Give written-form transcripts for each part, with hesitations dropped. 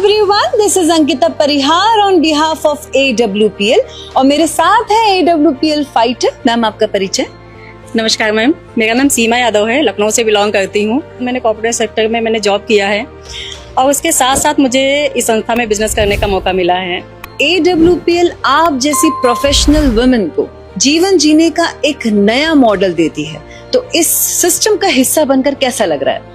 everyone, this is Ankita Parihar on behalf of AWPL और मेरे साथ है AWPL फाइटर। मैम आपका परिचय। नमस्कार मैम, मेरा नाम सीमा यादव है, लखनऊ से बिलोंग करती हूँ। मैंने कॉर्पोरेट सेक्टर में जॉब किया है और उसके साथ साथ मुझे इस संस्था में बिजनेस करने का मौका मिला है। AWPL आप जैसी प्रोफेशनल वुमेन को जीवन जीने का एक नया मॉडल देती है, तो इस सिस्टम का हिस्सा बनकर कैसा लग रहा है?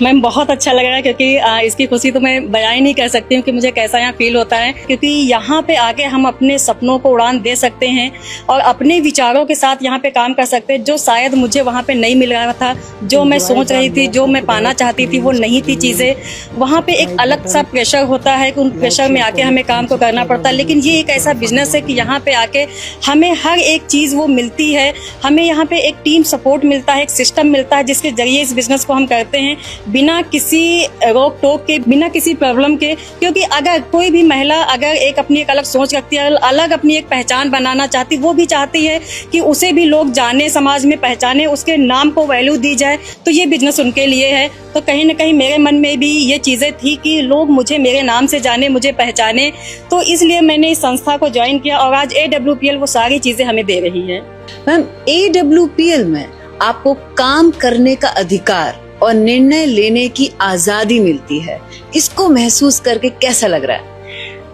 मैम बहुत अच्छा लग रहा है क्योंकि इसकी खुशी तो मैं बयां ही नहीं कर सकती हूँ कि मुझे कैसा यहाँ फील होता है, क्योंकि यहाँ पे आके हम अपने सपनों को उड़ान दे सकते हैं और अपने विचारों के साथ यहाँ पे काम कर सकते हैं, जो शायद मुझे वहाँ पे नहीं मिल रहा था। जो मैं सोच रही थी, जो मैं पाना चाहती थी, वो नहीं थी चीज़ें। वहाँ पे एक अलग सा प्रेशर होता है कि उन प्रेशर में आके हमें काम को करना पड़ता है, लेकिन ये एक ऐसा बिजनेस है कि यहाँ पे आके हमें हर एक चीज़ वो मिलती है। हमें यहाँ पे एक टीम सपोर्ट मिलता है, एक सिस्टम मिलता है जिसके जरिए इस बिजनेस को हम करते हैं बिना किसी रोक टोक के, बिना किसी प्रॉब्लम के। क्योंकि अगर कोई भी महिला अगर एक अपनी एक अलग सोच रखती है, अलग अपनी एक पहचान बनाना चाहती, वो भी चाहती है कि उसे भी लोग जाने, समाज में पहचाने, उसके नाम को वैल्यू दी जाए, तो ये बिजनेस उनके लिए है। तो कहीं ना कहीं मेरे मन में भी ये चीज़ें थी कि लोग मुझे मेरे नाम से जाने, मुझे पहचाने, तो इसलिए मैंने इस संस्था को ज्वाइन किया और आज AWPL वो सारी चीज़ें हमें दे रही है। मैम, AWPL में आपको काम करने का अधिकार और निर्णय लेने की आजादी मिलती है, इसको महसूस करके कैसा लग रहा है?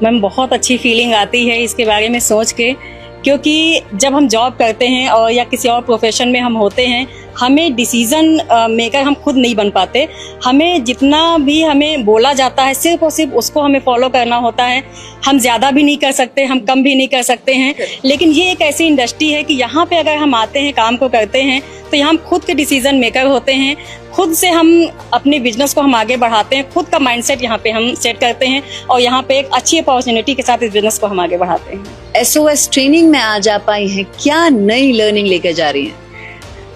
मैम बहुत अच्छी फीलिंग आती है इसके बारे में सोच के, क्योंकि जब हम जॉब करते हैं और या किसी और प्रोफेशन में हम होते हैं, हमें डिसीजन मेकर हम खुद नहीं बन पाते। हमें जितना भी हमें बोला जाता है, सिर्फ और सिर्फ उसको हमें फॉलो करना होता है। हम ज़्यादा भी नहीं कर सकते, हम कम भी नहीं कर सकते हैं। लेकिन ये एक ऐसी इंडस्ट्री है कि यहाँ पे अगर हम आते हैं, काम को करते हैं, तो यहाँ हम खुद के डिसीजन मेकर होते हैं। खुद से हम अपने बिजनेस को हम आगे बढ़ाते हैं, खुद का माइंडसेट यहाँ पे हम सेट करते हैं और यहाँ पे एक अच्छी अपॉर्चुनिटी के साथ इस बिजनेस को हम आगे बढ़ाते हैं। SOS ट्रेनिंग में आज आप आई हैं, क्या नई लर्निंग लेकर जा रही हैं?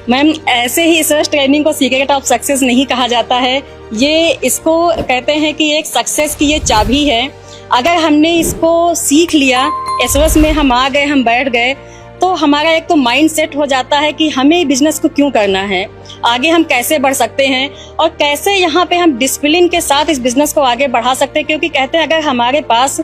मैम ऐसे ही SOS ट्रेनिंग को सीक्रेट ऑफ सक्सेस नहीं कहा जाता है, ये इसको कहते हैं कि एक सक्सेस की ये चाबी है। अगर हमने इसको सीख लिया, SOS में हम आ गए, हम बैठ गए, तो हमारा एक तो माइंड सेट हो जाता है कि हमें बिजनेस को क्यों करना है, आगे हम कैसे बढ़ सकते हैं और कैसे यहाँ पे हम डिसिप्लिन के साथ इस बिजनेस को आगे बढ़ा सकते हैं। क्योंकि कहते हैं अगर हमारे पास,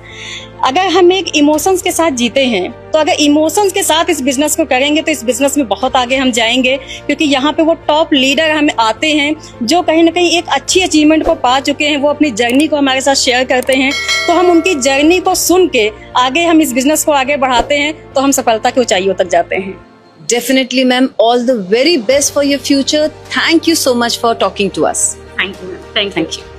अगर हम एक इमोशंस के साथ जीते हैं, तो अगर इमोशंस के साथ इस बिजनेस को करेंगे तो इस बिजनेस में बहुत आगे हम जाएंगे। क्योंकि यहाँ पे वो टॉप लीडर हमें आते हैं जो कहीं ना कहीं एक अच्छी अचीवमेंट को पा चुके हैं, वो अपनी जर्नी को हमारे साथ शेयर करते हैं, तो हम उनकी जर्नी को सुन के आगे हम इस बिजनेस को आगे बढ़ाते हैं, तो हम सफलता की ऊंचाइयों तक जाते हैं। Definitely, ma'am. All the very best for your future. Thank you so much for talking to us. Thank you. Thank you.